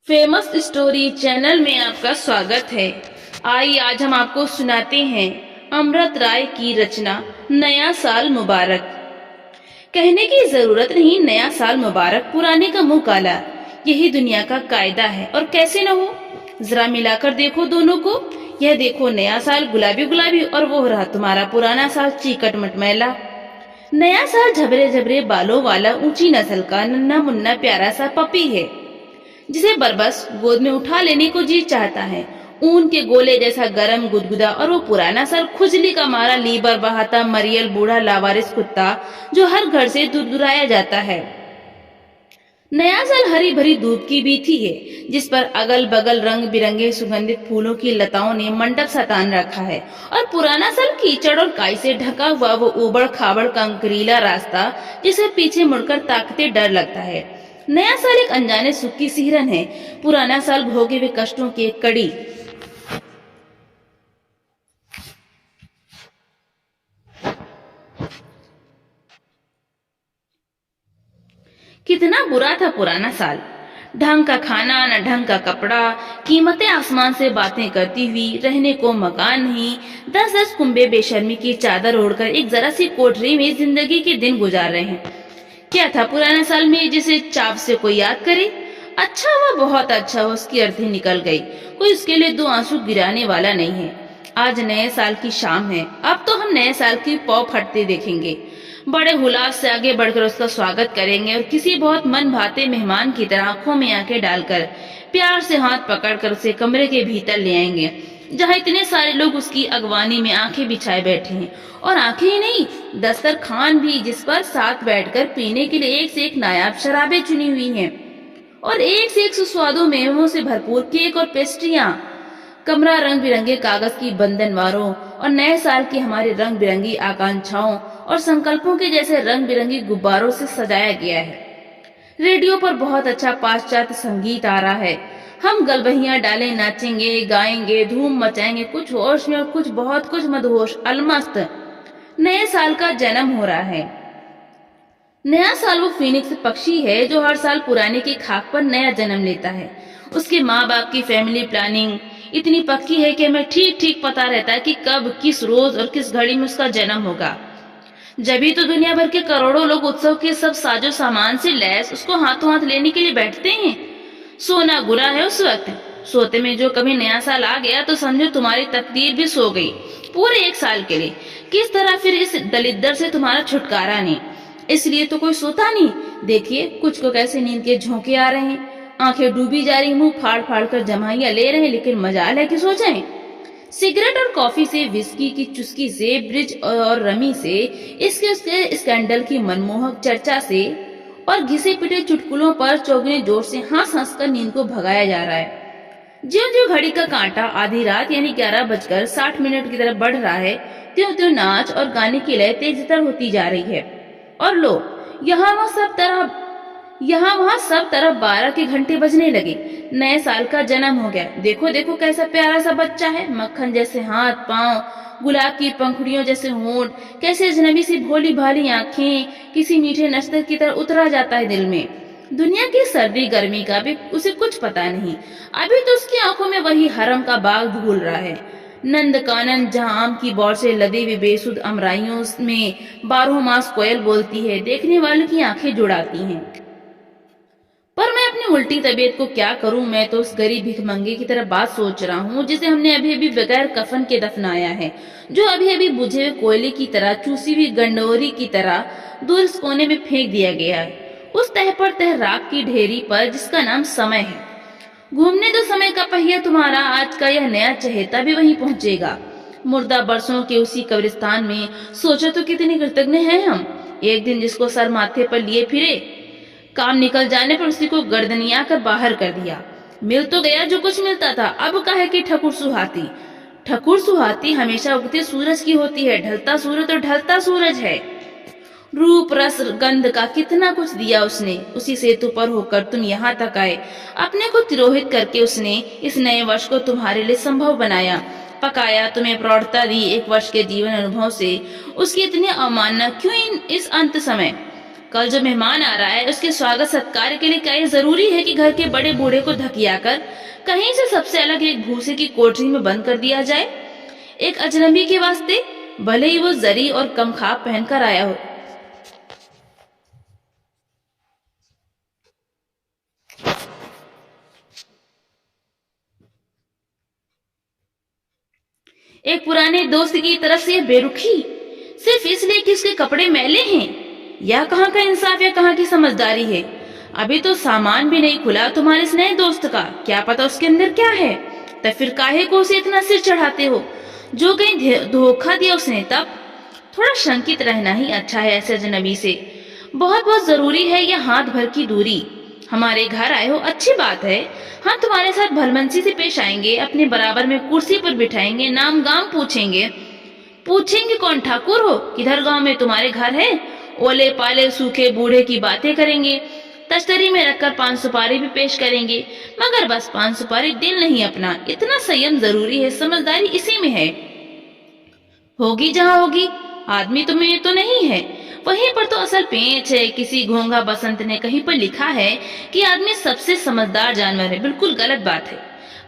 Famous story channel में आपका स्वागत है। आइए आज हम आपको सुनाते हैं अमृत राय की रचना नया साल मुबारक। कहने की जरूरत नहीं, नया साल मुबारक, पुराने का मुंह काला, यही दुनिया का कायदा है और कैसे न हो। जरा मिलाकर देखो दोनों को, यह देखो नया साल गुलाबी गुलाबी और वो रहा तुम्हारा पुराना साल चीकट मटमैला। नया साल झबरे झबरे बालों वाला ऊंची नस्ल का नन्हा मुन्ना प्यारा सा पपी है, जिसे बरबस गोद में उठा लेने को जी चाहता है। ऊन के गोले जैसा गरम गुदगुदा और वो पुराना सर खुजली का मारा लीबर बहाता मरियल बूढ़ा लावारिस कुत्ता जो हर घर से दुराया जाता है। नया साल हरी भरी धूप की बीथी है, जिस पर अगल बगल रंग बिरंगे सुगंधित फूलों की लताओं ने मंडप सतान रखा है, और पुराना साल कीचड़ और काई से ढका हुआ वो उबड़ खाबड़ कंकरीला रास्ता जिसे पीछे मुड़कर ताकते डर लगता है। नया साल एक अनजाने सुख की सिहरन है, पुराना साल भोगे हुए कष्टों की एक कड़ी। कितना बुरा था पुराना साल। ढंग का खाना न ढंग का कपड़ा, कीमतें आसमान से बातें करती हुई, रहने को मकान नहीं, 10-10 कुंबे बेशर्मी की चादर ओढ़कर एक जरा सी कोठरी में जिंदगी के दिन गुजार रहे हैं। क्या था पुराने साल में जिसे चाव से कोई याद करे? अच्छा हुआ, बहुत अच्छा हुआ, उसकी अर्थी निकल गई। कोई उसके लिए दो आंसू गिराने वाला नहीं है। आज नए साल की शाम है, अब तो हम नए साल की पौ फटते देखेंगे। बड़े हुलास से आगे बढ़कर उसका स्वागत करेंगे और किसी बहुत मन भाते मेहमान की तरह आंखों में आंखें डालकर प्यार से हाथ पकड़कर उसे कमरे के भीतर ले आएंगे, जहाँ इतने सारे लोग उसकी अगवानी में आंखें बिछाए बैठे हैं। और आंखें ही नहीं, दस्तरखान भी, जिस पर साथ बैठकर पीने के लिए एक से एक नायाब शराबें चुनी हुई हैं, और एक से एक सुस्वादु मेवों से भरपूर केक और पेस्ट्रियां। कमरा रंग बिरंगे कागज की बंधनवारों और नए साल की हमारी रंग बिरंगी आकांक्षाओं और संकल्पों के जैसे रंग बिरंगी गुब्बारों से सजाया गया है। रेडियो पर बहुत अच्छा पाश्चात्य संगीत आ रहा है। हम गलबहियां डाले नाचेंगे, गाएंगे, धूम मचाएंगे, कुछ होश में और कुछ बहुत कुछ मदहोश अलमस्त। नए साल का जन्म हो रहा है। नया साल वो फीनिक्स पक्षी है जो हर साल पुराने की खाक पर नया जन्म लेता है। उसके माँ बाप की फैमिली प्लानिंग इतनी पक्की है कि हमें ठीक ठीक पता रहता है कि कब, किस रोज और किस घड़ी में उसका जन्म होगा। जब तो दुनिया भर के करोड़ों लोग उत्सव के सब साजो सामान से लैस उसको हाथों हाथ लेने के लिए बैठते हैं। सोना गुना है उस वक्त। सोते में जो कभी नया साल आ गया तो समझो तुम्हारी तकदीर भी सो गई पूरे एक साल के लिए। किस तरह फिर इस दलिद्दर से तुम्हारा छुटकारा नहीं, इसलिए तो कोई सोता नहीं। देखिए कुछ को कैसे नींद के झोंके आ रहे हैं, आंखें डूबी जा रही, मुंह फाड़ फाड़ कर जमाइयां ले रहे हैं, लेकिन मजाल है कि सो जाएं। सिगरेट और कॉफी से, विस्की की चुस्की से, ब्रिज और रमी से, इसके उसके स्कैंडल की मनमोहक चर्चा से और घिसे पिटे चुटकुलों पर चौगुने जोर से हंस हंस कर नींद को भगाया जा रहा है। ज्यों ज्यों घड़ी का कांटा आधी रात यानी 11:60 की तरफ बढ़ रहा है, त्यों त्यों नाच और गाने की लय तेजतर होती जा रही है। और लो, यहाँ वहाँ सब तरफ 12 के घंटे बजने लगे। नए साल का जन्म हो गया। देखो देखो कैसा प्यारा सा बच्चा है, मक्खन जैसे हाथ पांव, गुलाब की पंखुड़ियों जैसे होंठ, कैसे अजनबी सी भोली भाली आंखें, किसी मीठे नश्तर की तरह उतरा जाता है दिल में। दुनिया की सर्दी गर्मी का भी उसे कुछ पता नहीं। अभी तो उसकी आंखों में वही हरम का बाग भूल रहा है। नंद कानन, जहाँ आम की बौर से लदे हुए बेसुध अमराइयों में 12 मास कोयल बोलती है, देखने वालों की आंखें जुड़ाती हैं। पर मैं अपनी उल्टी तबीयत को क्या करूं, मैं तो उस गरीब भिखमंगे की तरह बात सोच रहा हूं जिसे हमने अभी अभी बगैर कफन के दफनाया है, जो अभी अभी बुझे हुए कोयले की तरह, चूसी हुई गंडोरी की तरह दूर इस कोने में फेंक दिया गया है, उस तह पर तह राख की ढेरी पर जिसका नाम समय है। घूमने दो समय का पहिया तुम्हारा, आज का यह नया चहेता भी वहीं पहुंचेगा। मुर्दा बरसों के उसी कब्रिस्तान में। सोचो तो कितनी कृतज्ञ हैं हम। एक दिन जिसको सर माथे पर लिए फिरे, काम निकल जाने पर उसी को गर्दनिया कर बाहर कर दिया। मिल तो गया जो कुछ मिलता था। अब कहे कि ठकुर सुहाती। ठकुर सुहाती हमेशा उगते सूरज की होती है, ढलता सूरज तो ढलता सूरज है। रूप रस गंध का कितना कुछ दिया उसने। उसी सेतु पर होकर तुम यहाँ तक आए। अपने को तिरोहित करके उसने इस नए वर्ष को तुम्हारे लिए संभव बनाया, पकाया, तुम्हें प्रौढ़ता दी। 1 वर्ष के जीवन अनुभव से उसकी इतनी अवमानना क्यों इस अंत समय? कल जो मेहमान आ रहा है उसके स्वागत सत्कार के लिए क्या ये जरूरी है कि घर के बड़े बूढ़े को धकिया कर कहीं से सबसे अलग एक भूसे की कोठरी में बंद कर दिया जाए? एक अजनबी के वास्ते, भले ही वो जरी और कमखाब पहनकर आया हो। एक पुराने दोस्त की तरफ से बेरुखी सिर्फ इसलिए कि उसके कपड़े मैले हैं। यह कहाँ का इंसाफ या कहाँ की समझदारी है? अभी तो सामान भी नहीं खुला तुम्हारे इस नए दोस्त का, क्या पता उसके अंदर क्या है। तब फिर काहे को उसे इतना सिर चढ़ाते हो? जो कहीं धोखा दिया उसने तब। थोड़ा शंकित रहना ही अच्छा है ऐसे अजनबी से। बहुत बहुत जरूरी है यह हाथ भर की दूरी। हमारे घर आए हो अच्छी बात है, हम तुम्हारे साथ भलमनसी से पेश आएंगे, अपने बराबर में कुर्सी पर बिठाएंगे, नाम गाम पूछेंगे। पूछेंगे कौन ठाकुर हो, किधर गांव में तुम्हारे घर है, ओले पाले सूखे बूढ़े की बातें करेंगे, तश्तरी में रखकर 5 सुपारी भी पेश करेंगे। मगर बस 5 सुपारी दिल नहीं अपना। इतना संयम जरूरी है, समझदारी इसी में है। होगी जहाँ होगी, आदमी तुम्हें तो नहीं है, वहीं पर तो असल पेंच है। किसी घोंघा बसंत ने कहीं पर लिखा है कि आदमी सबसे समझदार जानवर है। बिल्कुल गलत बात है।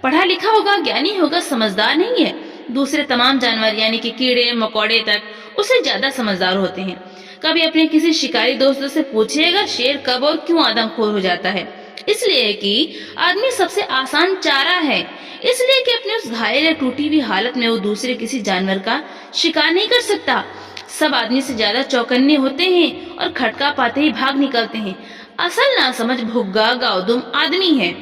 पढ़ा लिखा होगा, ज्ञानी होगा, समझदार नहीं है। दूसरे तमाम जानवर यानी कि कीड़े मकोड़े तक उससे ज्यादा समझदार होते हैं। कभी अपने किसी शिकारी दोस्तों से पूछिएगा शेर कब और क्यों आदमखोर हो जाता है? इसलिए कि आदमी सबसे आसान चारा है। इसलिए कि अपने उस घायल या टूटी हुई हालत में वो दूसरे किसी जानवर का शिकार नहीं कर सकता। सब आदमी से ज्यादा चौकन्ने होते हैं और खटका पाते ही भाग निकलते हैं। असल नासमझ भुग्गा गाउदुम आदमी है।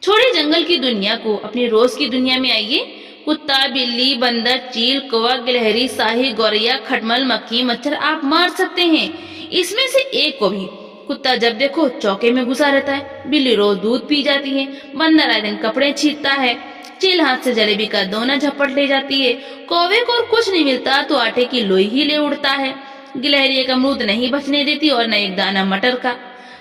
छोड़े जंगल की दुनिया को, अपनी रोज की दुनिया में आइए। कुत्ता, बिल्ली, बंदर, चील, कौवा, गिलहरी, शाही, गौरैया, खटमल, मक्खी, मच्छर आप मार सकते हैं। इसमें से एक को भी। कुत्ता जब देखो चौके में घुसा रहता है, बिल्ली रोज दूध पी जाती है, बंदर आए दिन कपड़े छींटता है, चील हाथ से जलेबी का दोना झपट ले जाती है, कौवे को और कुछ नहीं मिलता तो आटे की लोई ही ले उड़ता है, गिलहरी एक अमरूद नहीं बचने देती और न एक दाना मटर का,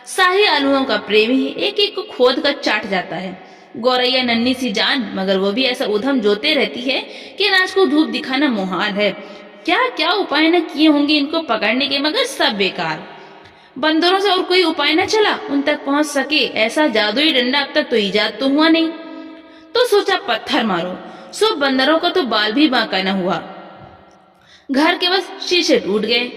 शाही आलूओं का प्रेमी एक एक को खोद कर चाट जाता है, गौरैया नन्ही सी जान मगर वो भी ऐसा उधम जोते रहती है कि अनाज को धूप दिखाना मुहाल है। क्या क्या उपाय न किए होंगे इनको पकड़ने के, मगर सब बेकार। बंदरों से और कोई उपाय न चला उन तक पहुंच सके ऐसा जादुई डंडा अब तक तो इजाद तो हुआ नहीं। तो सोचा पत्थर मारो, सो बंदरों का तो बाल भी बांका न हुआ। घर के बस शीशे टूट गए।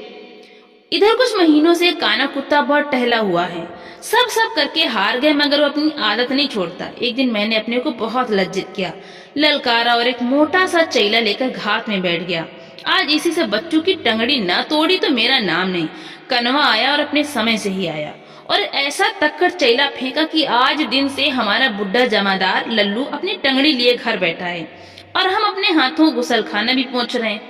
इधर कुछ महीनों से काना कुत्ता बहुत टहला हुआ है। सब करके हार गए मगर वो अपनी आदत नहीं छोड़ता। एक दिन मैंने अपने को बहुत लज्जित किया, ललकारा और एक मोटा सा चैला लेकर घात में बैठ गया। आज इसी से बच्चों की टंगड़ी न तोड़ी तो मेरा नाम नहीं। कनवा आया और अपने समय से ही आया और ऐसा तक्कर चैला फेंका कि आज दिन से हमारा बुढ़ा जमादार लल्लू अपनी टंगड़ी लिए घर बैठा है और हम अपने हाथों गुसलखाना भी पहुंच रहे हैं।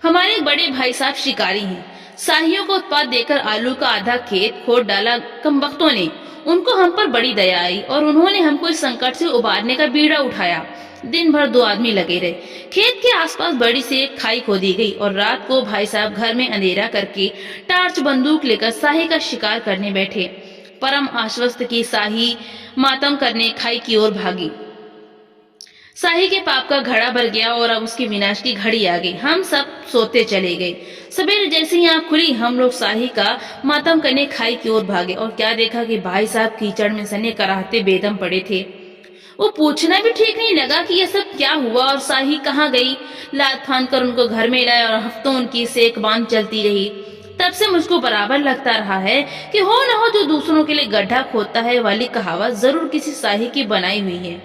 हमारे बड़े भाई साहब शिकारी हैं। शाहियों को उत्पाद देकर आलू का आधा खेत खोद डाला कमबख्तों ने। उनको हम पर बड़ी दया आई और उन्होंने हमको इस संकट से उबारने का बीड़ा उठाया। दिन भर 2 आदमी लगे रहे। खेत के आसपास बड़ी सी एक खाई खोदी गई और रात को भाई साहब घर में अंधेरा करके टार्च बंदूक लेकर शाही का शिकार करने बैठे। परम आश्वस्त की शाही मातम करने खाई की ओर भागी। शाही के पाप का घड़ा भर गया और अब उसकी विनाश की घड़ी आ गई। हम सब सोते चले गए। सवेरे जैसे ही आंख खुली हम लोग शाही का मातम करने खाई की ओर भागे और क्या देखा कि भाई साहब कीचड़ में सने कराहते बेदम पड़े थे। वो पूछना भी ठीक नहीं लगा कि यह सब क्या हुआ और शाही कहाँ गई। लात फांद कर उनको घर में लाए और हफ्तों उनकी सेक बांध चलती रही। तब से मुझको बराबर लगता रहा है कि हो न हो जो दूसरों के लिए गड्ढा खोदता है वाली कहावत जरूर किसी शाही की बनाई हुई है।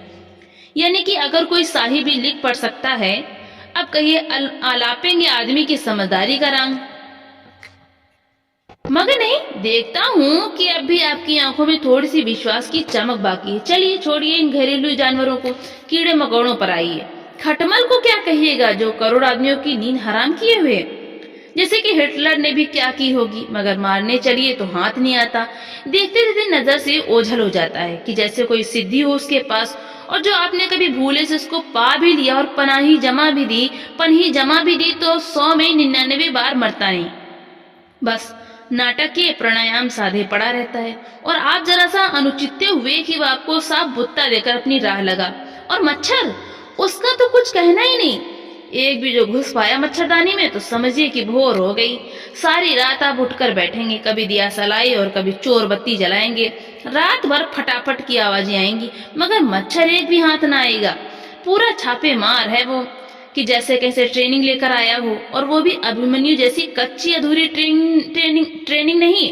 यानी कि अगर कोई शाही भी लिख पढ़ सकता है, अब कहिए आलापेंगे आदमी की समझदारी का रंग। मगर नहीं, देखता हूँ कि अब भी आपकी आंखों में थोड़ी सी विश्वास की चमक बाकी है। चलिए छोड़िए इन घरेलू जानवरों को, कीड़े मकोड़ों पर आइए। खटमल को क्या कहिएगा जो करोड़ आदमियों की नींद हराम किए हुए, जैसे कि हिटलर ने भी क्या की होगी। मगर मारने चलिए तो हाथ नहीं आता। देखते देखते नजर से ओझल हो जाता है कि जैसे कोई सिद्धि हो उसके पास, और जो आपने कभी भूले से उसको पा भी लिया और पनाही जमा भी दी तो 100 में 99 बार मरता नहीं। बस नाटक के प्राणायाम साधे पड़ा रहता है और आप जरा सा अनुचित्य हुए कि वो आपको साफ बुत्ता देकर अपनी राह लगा। और मच्छर, उसका तो कुछ कहना ही नहीं। एक भी जो घुस पाया मच्छरदानी में तो समझिए कि भोर हो गई। सारी रात आप उठकर बैठेंगे, कभी दिया सलाई और कभी चोर बत्ती जलाएंगे। रात भर फटाफट की आवाजें आएंगी मगर मच्छर एक भी हाथ ना आएगा। पूरा छापे मार है वो कि जैसे कैसे ट्रेनिंग लेकर आया हो, और वो भी अभिमन्यु जैसी कच्ची अधूरी ट्रेनिंग नहीं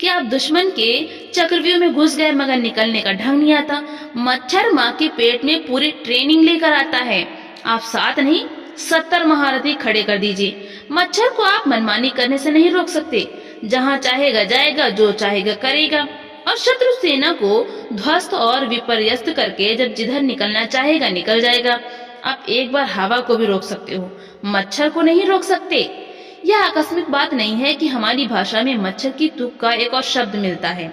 कि आप दुश्मन के चक्रव्यूह में घुस गए मगर निकलने का ढंग नहीं आता। मच्छर माँ के पेट में पूरी ट्रेनिंग लेकर आता है। आप 7 नहीं 70 महारथी खड़े कर दीजिए, मच्छर को आप मनमानी करने से नहीं रोक सकते। जहाँ चाहेगा जाएगा, जो चाहेगा करेगा, और शत्रु सेना को ध्वस्त और विपर्यस्त करके जब जिधर निकलना चाहेगा निकल जाएगा। आप एक बार हवा को भी रोक सकते हो, मच्छर को नहीं रोक सकते। यह आकस्मिक बात नहीं है कि हमारी भाषा में मच्छर की तुक का एक और शब्द मिलता है,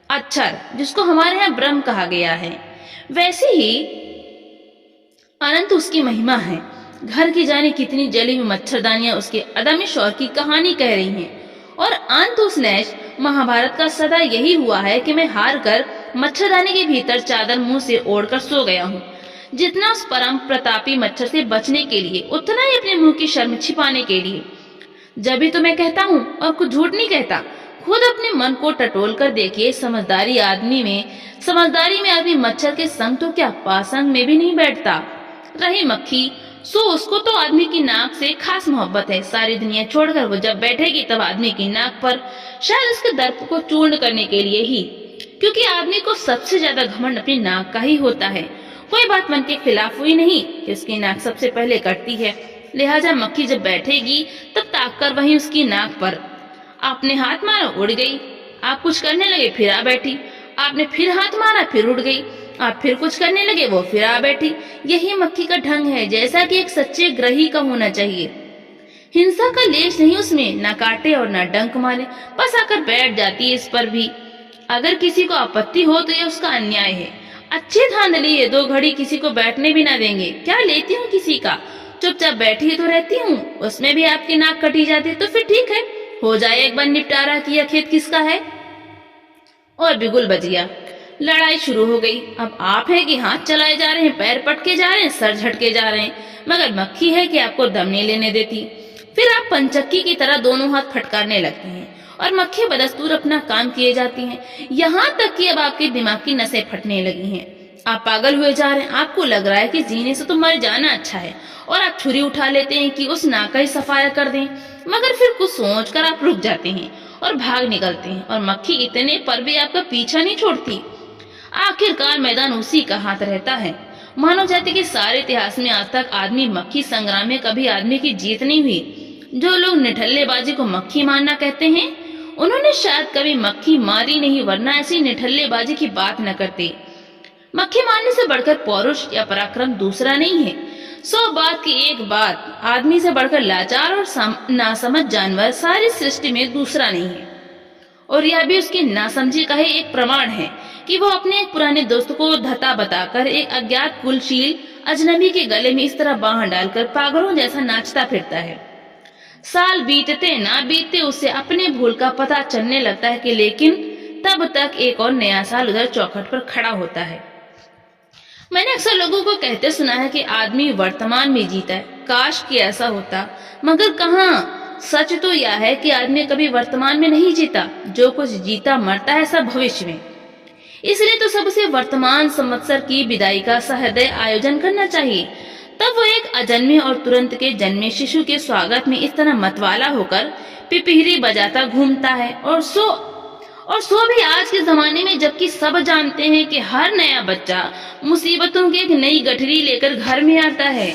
अच्छर, जिसको हमारे यहाँ ब्रह्म कहा गया है। वैसे ही अनंत उसकी महिमा है। घर की जाने कितनी जली हुई मच्छरदानियां उसके अदम्य शौर्य की कहानी कह रही हैं। और अंत उस नैश महाभारत का सदा यही हुआ है कि मैं हार कर मच्छरदानी के भीतर चादर मुंह से ओढ़कर सो गया हूँ। जितना उस परम प्रतापी मच्छर से बचने के लिए, उतना ही अपने मुंह की शर्म छिपाने के लिए। जब भी तो मैं कहता हूँ और कुछ झूठ नहीं कहता। खुद अपने मन को टटोल कर देखिए। समझदारी में आदमी मच्छर के संग तो क्या, पासंग में भी नहीं बैठता। रही मक्खी, सो उसको तो आदमी की नाक से खास मोहब्बत है। सारी दुनिया छोड़कर वो जब बैठेगी तब आदमी की नाक पर, शायद उसके दर्प को चूर्ण करने के लिए ही, क्योंकि आदमी को सबसे ज्यादा घमंड अपनी नाक का ही होता है। कोई बात मन के खिलाफ हुई नहीं कि उसकी नाक सबसे पहले कटती है। लिहाजा मक्खी जब बैठेगी तब ताक कर वहीं उसकी नाक पर। आपने हाथ मारा, उड़ गई। आप कुछ करने लगे, फिर आ बैठी। आपने फिर हाथ मारा, फिर उड़ गई। आप फिर कुछ करने लगे, वो फिर आ बैठी। यही मक्खी का ढंग है, जैसा कि एक सच्चे ग्रही का होना चाहिए। हिंसा का लेश नहीं उसमें, ना काटे और ना डंक मारे, बस आकर बैठ जाती है। इस पर भी अगर किसी को आपत्ति हो तो ये उसका अन्याय है। अच्छे धांधली ये 2 घड़ी किसी को बैठने भी ना देंगे। क्या लेती हूँ किसी का, चुपचाप बैठी तो रहती हूँ। उसमें भी आपकी नाक कटी जाती तो फिर ठीक है, हो जाए एक बार निपटारा कि यह खेत किसका है। और बिगुल बज गया। लड़ाई शुरू हो गई। अब आप है कि हाथ चलाए जा रहे हैं, पैर पटके जा रहे हैं, सर झटके जा रहे हैं, मगर मक्खी है कि आपको दम नहीं लेने देती। फिर आप पंचक्की की तरह दोनों हाथ फटकारने लगते हैं और मक्खी बदस्तूर अपना काम किए जाती हैं। यहाँ तक कि अब आपके दिमाग की नसें फटने लगी हैं। आप पागल हुए जा रहे हैं। आपको लग रहा है कि जीने से तो मर जाना अच्छा है, और आप छुरी उठा लेते हैं कि उस नाक का ही सफाया कर दें। मगर फिर कुछ सोचकर आप रुक जाते हैं और भाग निकलते हैं, और मक्खी इतने पर भी आपका पीछा नहीं छोड़ती। आखिरकार मैदान उसी का हाथ रहता है। मानव जाति के सारे इतिहास में आज तक आदमी मक्खी संग्राम में कभी आदमी की जीत नहीं हुई। जो लोग निठल्लेबाजी को मक्खी मारना कहते हैं, उन्होंने शायद कभी मक्खी मारी नहीं, वरना ऐसी निठल्लेबाजी की बात न करते। मक्खी मारने से बढ़कर पौरुष या पराक्रम दूसरा नहीं है। 100 बात की एक बात, आदमी से बढ़कर लाचार और नासमझ जानवर सारी सृष्टि में दूसरा नहीं है। और यह भी उसकी नासमझी का ही एक प्रमाण है कि वो अपने एक पुराने दोस्त को धता बताकर एक अज्ञात कुलशील अजनबी के गले में इस तरह बांह डालकर पागलों जैसा नाचता फिरता है। साल बीतते ना बीतते उसे अपने भूल का पता चलने लगता है कि लेकिन तब तक एक और नया साल उधर चौखट पर खड़ा होता है। मैंने अक्सर लोगों को कहते सुना है कि आदमी वर्तमान में जीता है। काश कि ऐसा होता, मगर कहाँ। सच तो यह है कि आदमी कभी वर्तमान में नहीं जीता। जो कुछ जीता मरता है सब भविष्य में। इसलिए तो सबसे वर्तमान संवत्सर की विदाई का सहृदय आयोजन करना चाहिए। तब वो एक अजन्मे और तुरंत के जन्मे शिशु के स्वागत में इस तरह मतवाला होकर पिपीहिरी बजाता घूमता है। और सो भी आज के जमाने में, जबकि सब जानते हैं कि हर नया बच्चा मुसीबतों की एक नई गठरी लेकर घर में आता है।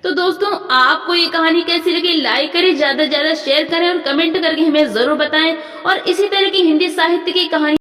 तो दोस्तों, आपको ये कहानी कैसी लगी, लाइक करें, ज्यादा से ज्यादा शेयर करें और कमेंट करके हमें जरूर बताएं। और इसी तरह की हिंदी साहित्य की कहानी